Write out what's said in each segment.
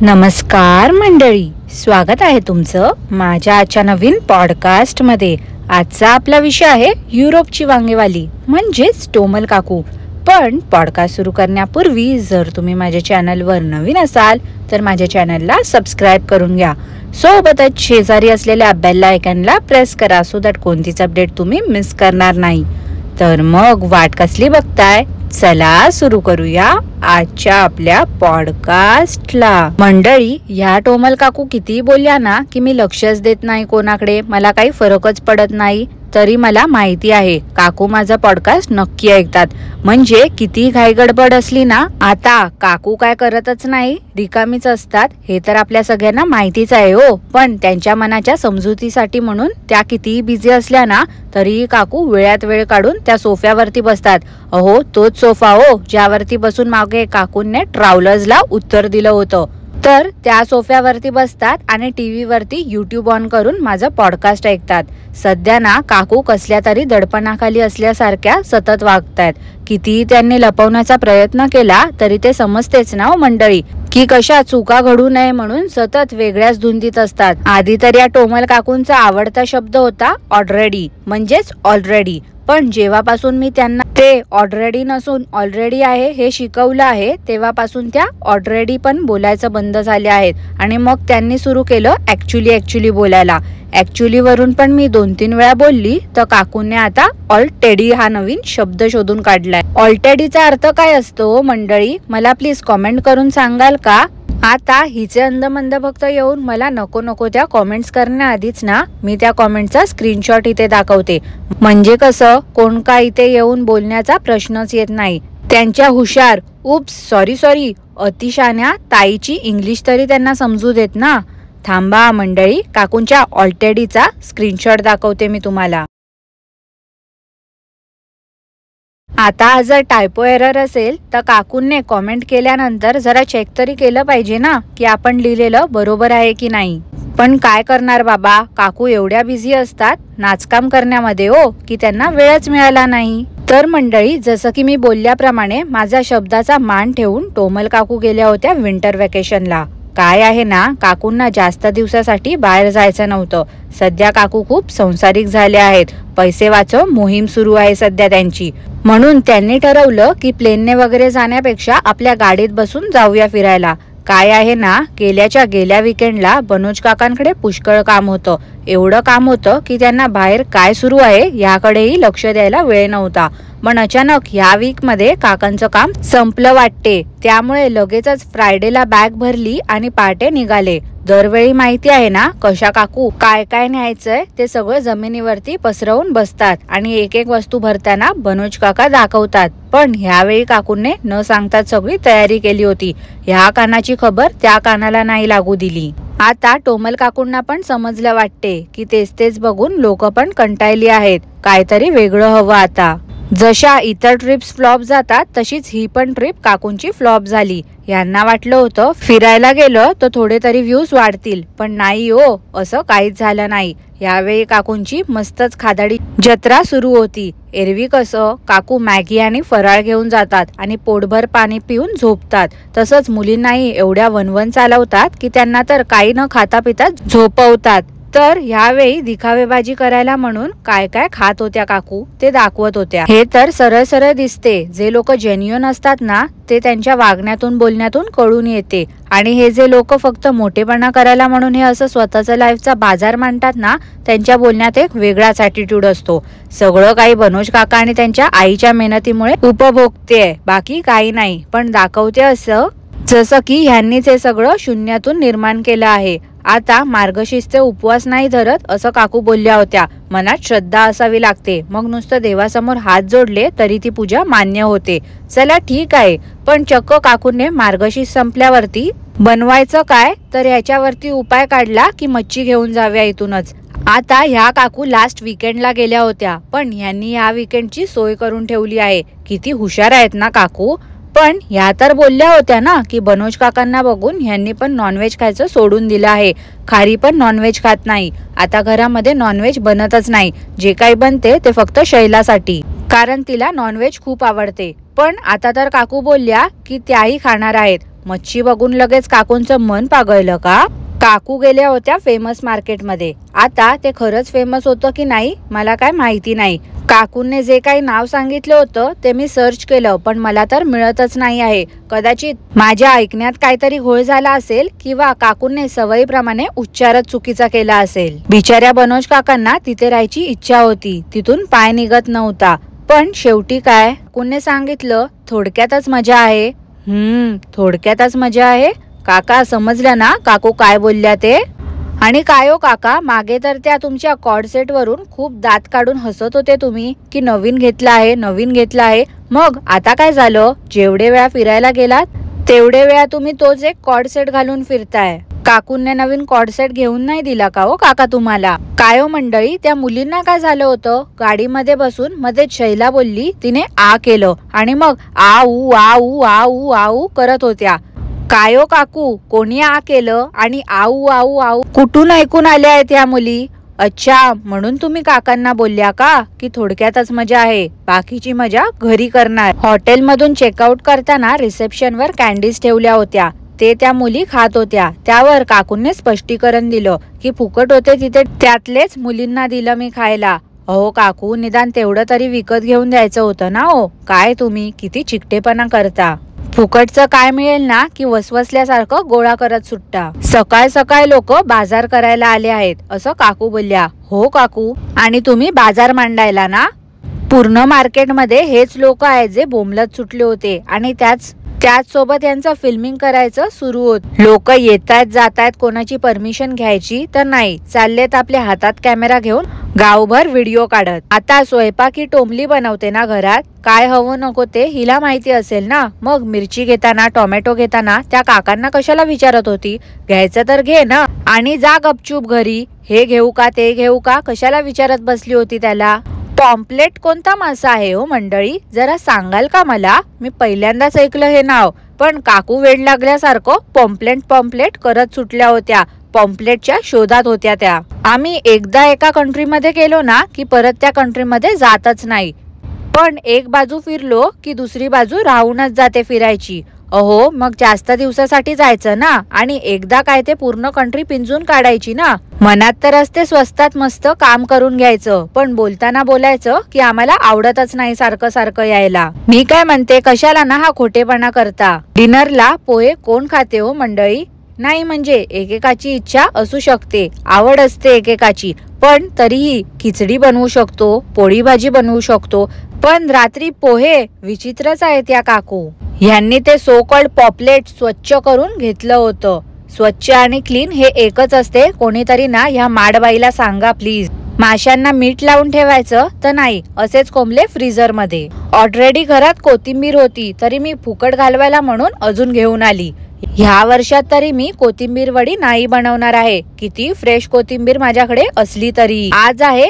नमस्कार मंडळी, स्वागत आहे तुमचं माझ्या आजच्या नवीन पॉडकास्ट मध्ये। आजचा आपला विषय आहे युरोपची वांगेवाली म्हणजेच टोमल काकू। पण पॉडकास्ट सुरू करण्यापूर्वी जर तुम्ही माझ्या चॅनलवर नवीन असाल तर माझ्या चॅनलला सबस्क्राईब करून घ्या। सोबतच शेजारी असलेल्या बेल आयकॉनला प्रेस करा सो दॅट कोणतीच अपडेट तुम्ही मिस करणार नाही। तर मग वाट कसली बघताय, चला सुरू करूया आजच्या आपल्या पॉडकास्टला। मंडळी, या टोमल काकू किती बोलल्या ना की मी लक्षच देत नाही कोणाकडे, मला काही फरकच पडत नाही। तरी मला माहिती आहे काकू माझा पॉडकास्ट नक्की ऐकतात। म्हणजे किती घाई गडबड असली ना, आता काकू काय करतच नाही, रिकामीच असतात हे तर आपल्या सगळ्यांना माहितीच आहे हो। पण त्यांच्या मनाच्या समजुतीसाठी म्हणून त्या कितीही बिझी असल्या ना तरीही काकू वेळात वेळ काढून त्या सोफ्यावरती बसतात। अहो, तोच सोफा हो ज्यावरती बसून मागे काकूंनी ट्रॅव्हलर्सला उत्तर दिलं होतं। तर त्या सोफ्यावरती बसतात आणि टीव्ही वरती युट्यूब ऑन करून माझं पॉडकास्ट ऐकतात। सध्या ना काकू कसल्या तरी दडपणाखाली असल्यासारख्या सतत वागतायत। कितीही त्यांनी लपवण्याचा प्रयत्न केला तरी ते समजतेच ना हो मंडळी की कशा चुका घडू नये म्हणून सतत वेगळ्याच धुंदीत असतात। आधी तर या टोमल काकूंचा आवडता शब्द होता ऑलरेडी, म्हणजेच ऑलरेडी। पण जेव्हापासून मी त्यांना ते ऑलरेडी नसून ऑलरेडी आहे हे शिकवलं आहे तेव्हापासून त्या ऑलरेडी पण बोलायचं बंद झाले आहेत। आणि मग त्यांनी सुरू केलं ऍक्च्युली बोलायला। ऍक्च्युली वरून पण मी 2-3 वेळा बोलली तर काकूंनी आता ऑलरेडी हा नवीन शब्द शोधून काढलाय। ऑलरेडीचा अर्थ काय असतो मंडळी, मला प्लीज कॉमेंट करून सांगाल का? आता हिचे अंदमंद भक्त येऊन मला नको त्या कॉमेंट्स करण्याआधीच ना मी त्या कॉमेंटचा स्क्रीनशॉट इथे दाखवते। म्हणजे कसं कोण का इथे येऊन बोलण्याचा प्रश्नच येत नाही। त्यांच्या हुशार सॉरी अतिशान्या ताईची इंग्लिश तरी त्यांना समजू देत ना। थांबा मंडळी, काकूंच्या ऑलरेडीचा स्क्रीनशॉट दाखवते मी तुम्हाला। आता जर टायपो एरर असेल तर काकूंनी कॉमेंट केल्यानंतर जरा चेक तरी केलं पाहिजे ना की आपण लिहिलेलं बरोबर आहे की नाही। पण काय करणार बाबा, काकू एवढ्या बिझी असतात नाचकाम करण्यामध्ये हो की त्यांना वेळच मिळाला नाही। तर मंडळी, जसं की मी बोलल्याप्रमाणे माझ्या शब्दाचा मान ठेवून टोमल काकू गेल्या होत्या विंटर वेकेशनला। काय आहे ना, काकूंना जास्त दिवसासाठी बाहेर जायचं नव्हतं। सध्या काकू खूप संसारिक झाल्या आहेत, पैसे वाचव मोहीम सुरू आहे सध्या त्यांची। म्हणून त्यांनी ठरवलं की प्लेनने वगैरे जाण्यापेक्षा आपल्या गाडीत बसून जाऊया फिरायला। काय आहे ना, गेल्या विकेंडला बनोज काकांकडे पुष्कळ काम होतं। एवढं काम होतं की त्यांना बाहेर काय सुरू आहे याकडेही लक्ष द्यायला वेळ नव्हता। पण अचानक ह्या वीक मध्ये काकांचं काम संपलं वाटते, त्यामुळे लगेचच फ्रायडेला बॅग भरली आणि पहाटे निघाले। दरवेळी माहिती आहे ना कशा काकू काय न्यायचंय ते सगळं जमिनीवरती पसरवून बसतात आणि एक वस्तू भरताना बनोज काका दाखवतात। पण ह्यावेळी काकूंनी न सांगताच सगळी तयारी केली होती। ह्या कानाची खबर त्या कानाला नाही लागू दिली। आता टोमल काकूंना पण समजलं वाटते की तेच बघून लोक पण कंटाळली आहेत, काहीतरी वेगळं हवं आता। जशा इतर ट्रिप्स फ्लॉप जातात तशीच ही पण ट्रिप काकूंची फ्लॉप झाली। यांना वाटलं होतं फिरायला गेलं तर थोडे तरी व्ह्यूज वाढतील, पण नाही हो, असं काहीच झालं नाही। यावेळी काकूंची मस्तच खादाडी जत्रा सुरू होती। एरवी कसं काकू मॅगी आणि फराळ घेऊन जातात आणि पोटभर पाणी पिऊन झोपतात, तसंच मुलींनाही एवढ्या वनवन चालवतात की त्यांना तर काही न खाता पिता झोपवतात। तर ह्यावेळी दिखावेबाजी करायला म्हणून काय खात होत्या काकू ते दाखवत होत्या। हे तर सरळ दिसते, जे लोक जेन्युइन असतात ना ते त्यांच्या वागण्यातून बोलण्यातून कळून येते। आणि हे जे लोक फक्त मोठेपणा करायला म्हणून हे असं स्वतःचा लाईफचा बाजार मांडतात ना, त्यांच्या बोलण्यात एक वेगळाच ॲटिट्यूड असतो। सगळं काही बनोज काका आणि त्यांच्या आईच्या मेहनतीमुळे उपभोगते, बाकी काही नाही। पण दाखवते असं जसं की ह्यांनीच हे सगळं शून्यातून निर्माण केलं आहे। आता मार्गशीर्षचे उपवास नाही धरत असं काकू बोलल्या होत्या। मनात श्रद्धा असावी लागते, मग नुसतं देवासमोर हात जोडले तरी ती पूजा मान्य होते। चला ठीक आहे, पण चक्क काकूने मार्गशीर्ष संपल्यावरती बनवायचं काय तर ह्याच्यावरती उपाय काढला की मच्छी घेऊन जाव्या इथूनच। आता ह्या काकू लास्ट वीकेंडला गेल्या होत्या, पण ह्यांनी ह्या वीकेंडची सोय करून ठेवली आहे। किती हुशार आहेत ना काकू। पण ह्या तर बोलल्या होत्या ना की बनोज काकांना बघून ह्यांनी पण नॉनव्हेज खायचं सोडून दिलं आहे। खारी पण नॉनव्हेज खात नाही, आता घरामध्ये नॉनव्हेज बनतच नाही, जे काही बनते ते फक्त शैलासाठी, कारण तिला नॉनव्हेज खूप आवडते। पण आता तर काकू बोलल्या की त्याही खाणार आहेत। मच्छी बघून लगेच काकूंचं मन पागळलं का? काकू गेल्या होत्या फेमस मार्केटमध्ये. आता ते खरंच फेमस होतं की नाही मला काय माहिती नाही. काकूंनी जे काही नाव सांगितलं होतं ते मी सर्च केलं, पण मला तर मिळतच नाही आहे. कदाचित माझ्या ऐकण्यात काहीतरी घोळ झाला असेल किंवा काकूंनी सवयीप्रमाणे उच्चारच चुकीचा केला असेल. बिचाऱ्या बनोज काकांना तिथे राहायची इच्छा होती, तिथून पाय निघत नव्हता. पण शेवटी काय, काकूंनी सांगितलं थोडक्यातच मजा आहे. थोडक्यातच मजा आहे. काका समजलं ना काकू काय बोलल्या ते? आणि काय हो काका, मागे तर त्या तुमच्या कॉर्ड सेट वरून खूप दात काढून हसत होते तुम्ही की नवीन घेतला आहे, नवीन घेतला आहे. मग आता काय झालं? जेवढे वेळा फिरायला गेलात तेवढे वेळा तुम्ही तोच एक कॉर्ड सेट घालून फिरताय. काकूंने नवीन कॉर्ड सेट घेऊन नाही दिला का हो काका तुम्हाला? काय हो मंडळी, त्या मुलींना काय झालं होतं? गाडीमध्ये बसून मध्ये शैला बोलली, तिने आ केलं आणि मग आऊ आऊ आऊ आऊ करत होत्या. काय हो काकू, कोणी आ केलं आणि आऊ आऊ आऊ कुठून ऐकून आल्या आहेत ह्या मुली? अच्छा, म्हणून तुम्ही काकांना बोलल्या का की थोडक्यातच मजा आहे, बाकीची मजा घरी करणार. हॉटेलमधून चेकआउट करताना रिसेप्शनवर कॅन्डीज ठेवल्या होत्या, ते त्या मुली खात होत्या. त्यावर काकूंनी स्पष्टीकरण दिलं की फुकट होते तिथे, त्यातलेच मुलींना दिलं मी खायला. अहो काकू, निदान तेवढं तरी विकत घेऊन द्यायचं होतं ना हो. काय तुम्ही किती चिकटेपणा करता. फुकटचं काय मिळेल ना की वसवसल्यासारखं गोळा करत सुटता. सकाळ सकाळ लोक बाजार करायला आले आहेत असं काकू बोलल्या. हो काकू, आणि तुम्ही बाजार मांडायला ना? पूर्ण मार्केटमध्ये हेच लोक आहेत जे बोंबलत सुटले होते आणि त्याच सोबत यांचं फिल्मिंग करायचं सुरू होत. लोक येतायत जातायत, कोणाची परमिशन घ्यायची तर नाही, चाललेत आपल्या हातात कॅमेरा घेऊन गावभर व्हिडिओ काढत. आता स्वयंपाकी टोमली बनवते ना घरात, काय हवं नको ते हिला माहिती असेल ना. मग मिरची घेताना, टोमॅटो घेताना त्या काकांना कशाला विचारत होती? घ्यायचं तर घे ना आणि जा गपचूप घरी. हे घेऊ का ते घेऊ का कशाला विचारत बसली होती त्याला? पॉम्पलेट कोणता मासा आहे हो मंडळी, जरा सांगाल का मला? मी पहिल्यांदाच ऐकलं हे नाव. पण काकू वेड लागल्यासारखं पॉम्पलेट करत सुटल्या होत्या. पॉम्पलेटच्या शोधात होत्या त्या. आम्ही एकदा एका कंट्रीमध्ये गेलो ना की परत त्या कंट्रीमध्ये जातच नाही. पण एक बाजू फिरलो की दुसरी बाजू राहूनच जाते फिरायची. अहो, मग जास्त दिवसासाठी जायचं ना आणि एकदा काय ते पूर्ण कंट्री पिंजून काढायची ना. मनात तर असते स्वस्तात मस्त काम करून घ्यायचं, पण बोलताना बोलायचं की आम्हाला आवडतच नाही सारखं सारखं यायला. मी काय म्हणते, कशाला ना हा खोटेपणा करता? डिनरला पोहे कोण खाते हो मंडळी? नाही म्हणजे एकेकाची इच्छा असू शकते, आवड असते एकेकाची, पण तरीही खिचडी बनवू शकतो, पोळी भाजी बनवू शकतो, पण रात्री पोहे? विचित्रच आहे त्या काकू. ह्यांनी ते सो कॉल्ड पॉपलेट स्वच्छ करून घेतलं होतं. स्वच्छ आणि क्लीन हे एकच असते. कोणीतरी ना ह्या माडबाईला सांगा प्लीज. माशांना मीठ लावून ठेवायचं तर नाही, असेच कोंबले फ्रीजर मध्ये. ऑलरेडी घरात कोथिंबीर होती तरी मी फुकट घालवायला म्हणून अजून घेऊन आली. ह्या वर्षात तरी मी कोथिंबीर वडी नाही बनवणार आहे, किती फ्रेश कोथिंबीर माझ्याकडे असली तरी. आज आहे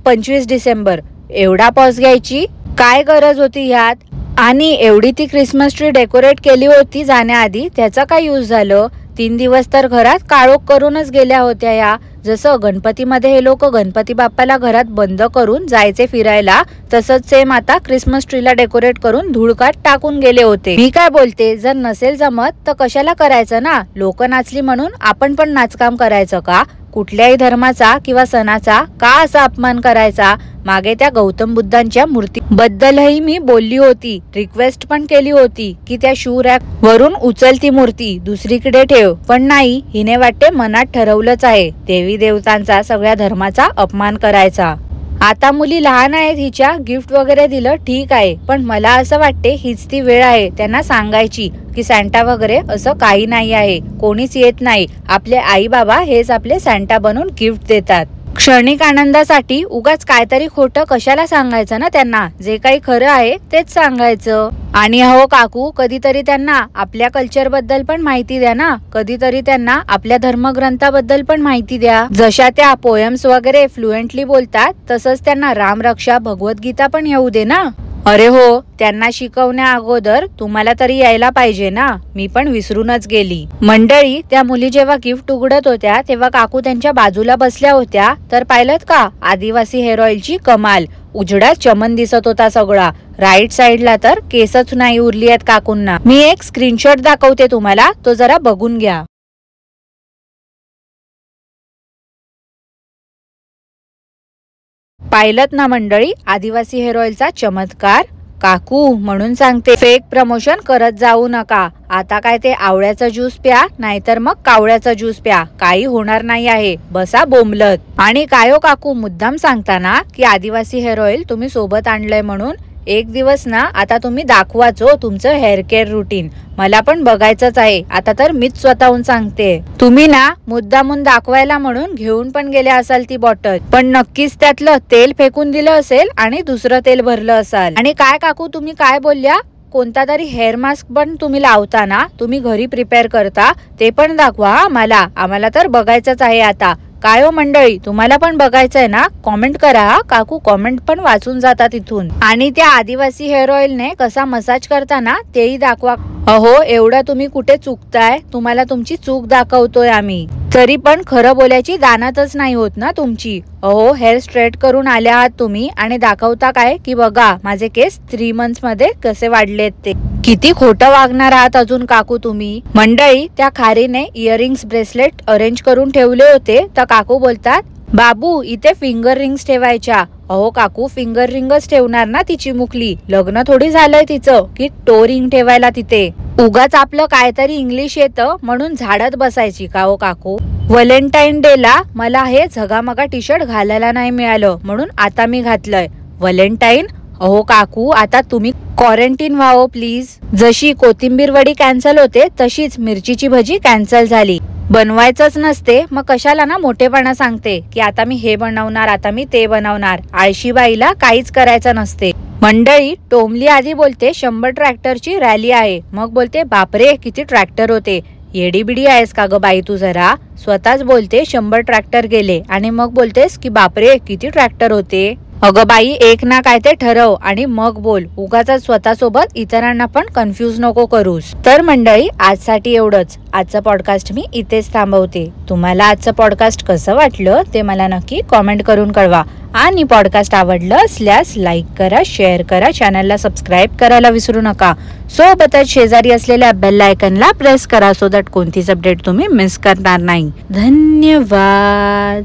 25 डिसेंबर. एवढा पॉज घ्यायची काय गरज होती ह्यात? आणि एवढी ती क्रिसमस ट्री डेकोरेट केली होती जाण्याआधी, त्याचा काय यूज झालं? 3 दिवस तर घरात काळोख करूनच गेल्या होत्या या. जसं गणपतीमध्ये हे लोक गणपती बाप्पाला घरात बंद करून जायचे फिरायला, तसंच सेम आता क्रिसमस ट्रीला डेकोरेट करून धूळकाट टाकून गेले होते. मी काय बोलते, जर नसेल जमत तर कशाला करायचं ना? लोक नाचली म्हणून आपण पण नाचकाम करायचं का? कुठल्याही धर्माचा किंवा सणाचा का असा अपमान करायचा? मागे त्या गौतम बुद्धांच्या मूर्ती बद्दलही मी बोलली होती, रिक्वेस्ट पण केली होती की त्या शू रॅक वरून उचल ती मूर्ती, दुसरीकडे ठेव. पण नाही, हिने वाटते मनात ठरवलंच आहे देवी देवतांचा, सगळ्या धर्माचा अपमान करायचा. आता मुली लहान आहेत, हिच्या गिफ्ट वगैरे दिलं ठीक आहे, पण मला असं वाटते हीच ती वेळ आहे त्यांना सांगायची की सॅन्टा वगैरे असं काही नाही आहे, कोणीच येत नाही. आपले आई बाबा हेच आपले सॅन्टा बनून गिफ्ट देतात. क्षणिक आनंदासाठी उगाच काहीतरी खोटं कशाला सांगायचं ना त्यांना? जे काही खरं आहे तेच सांगायचं. आणि हो काकू, कधीतरी त्यांना आपल्या कल्चर बद्दल पण माहिती द्या ना, कधीतरी त्यांना आपल्या धर्मग्रंथाबद्दल पण माहिती द्या. जशा त्या पोएम्स वगैरे फ्लुएंटली बोलतात तसंच त्यांना रामरक्षा भगवद्गीता पण येऊ दे ना. अरे हो, त्यांना शिकवण्या अगोदर तुम्हाला तरी यायला पाहिजे ना. मी पण विसरूनच गेली. मंडळी, त्या मुली जेव्हा गिफ्ट उघडत होत्या तेव्हा काकू त्यांच्या बाजूला बसल्या होत्या, तर पाहिलं का आदिवासी हेअर ऑइलची कमाल. उजडात चमन दिसत होता सगळा. राईट साइडला तर केसच नाही उरली आहेत काकूंना. मी एक स्क्रीनशॉट दाखवते तुम्हाला, तो जरा बघून घ्या. पाहिलत ना मंडळी, आदिवासी हेअर ऑइलचा चमत्कार. काकू म्हणून सांगते, फेक प्रमोशन करत जाऊ नका. आता काय ते आवळ्याचा ज्यूस प्या, नाहीतर मग कावळ्याचा ज्यूस प्या, काही होणार नाही आहे. बसा बोंबलत. आणि काय हो काकू, मुद्दाम सांगताना की आदिवासी हेअर ऑइल तुम्ही सोबत आणलंय म्हणून एक दिवस ना आता तुम्ही दाखवाच हो तुमचं हेअर केअर रुटीन. मला पण बघायचंच आहे. आता तर मीच स्वतःहून सांगते, तुम्ही ना मुद्दामून दाखवायला म्हणून घेऊन पण गेले असाल ती बॉटल, पण नक्कीच त्यातलं तेल फेकून दिलं असेल आणि दुसरं तेल भरलं असाल. आणि काय काकू तुम्ही काय बोलल्या, कोणता तरी हेअर मास्क पण तुम्ही लावता ना, तुम्ही घरी प्रिपेअर करता, ते पण दाखवा मला. आम्हाला तर बघायचंच आहे आता. काय हो मंडळी, तुम्हाला पण बघायचंय ना, कॉमेंट करा. काकू कॉमेंट पण वाचून जातात इथून. आणि त्या आदिवासी हेअर ऑइलने कसा मसाज करताना तेही दाखवा. अहो एवढं तुम्ही कुठे चुकताय, तुम्हाला तुमची चूक दाखवतोय आम्ही, तरी पण खरं बोलायची दानतच नाही होत ना तुमची. अहो हेअर स्ट्रेट करून आल्या आहात तुम्ही आणि दाखवता काय की बघा माझे केस 3 months मध्ये कसे वाढलेत ते. किती खोटं वागणार आहात अजून काकू तुम्ही. मंडळी, त्या खारीने इयरिंग्स ब्रेसलेट अरेंज करून ठेवले होते, तर काकू बोलतात बाबू इथे फिंगर रिंग्स ठेवायच्या. अहो काकू फिंगर रिंगच ठेवणार ना तिची मुकली, लग्न थोडी झालंय तिचं की टो रिंग ठेवायला तिथे. उगाच आपलं काहीतरी इंग्लिश येतं म्हणून झाडत बसायची का हो काकू. व्हॅलेंटाईन डे ला मला हे झगामगा टी शर्ट घालायला नाही मिळालं म्हणून आता मी घातलंय. व्हॅलेंटाईन, अहो काकू आता तुम्ही क्वारंटीन व्हावं प्लीज. जशी कोथिंबीर वडी कॅन्सल होते तशीच मिरचीची भजी कॅन्सल झाली. बनवायचंच नसते मग कशाला ना मोठेपणा सांगते की आता मी हे बनवणार, आता मी ते बनवणार. आळशीबाईला काहीच करायचं नसते. मंडळी, टोमली आधी बोलते 100 ट्रॅक्टरची रॅली आहे, मग बोलते बापरे किती ट्रॅक्टर होते. येडीबिडी आहेस का ग बाई तू जरा. स्वतःच बोलते 100 ट्रॅक्टर गेले आणि मग बोलतेस की बापरे किती ट्रॅक्टर होते. अगं बाई एक ना काय ते ठरव आणि मग बोल. उगाच स्वतःसोबत इतरांना पण कन्फ्यूज नको करूस. तर मंडळी आजसाठी एवढंच. आजचं पॉडकास्ट मी इथेच थांबवते. तुम्हाला आजचं पॉडकास्ट कसं वाटलं ते मला नक्की कॉमेंट करून कळवा. आणि पॉडकास्ट आवडलं असल्यास लाईक करा, शेअर करा, चॅनलला सबस्क्राईब करायला विसरू नका. सोबतच शेजारी असलेल्या बेल आयकनला प्रेस करा सो दॅट कोणतीच अपडेट तुम्ही मिस करणार नाही. धन्यवाद.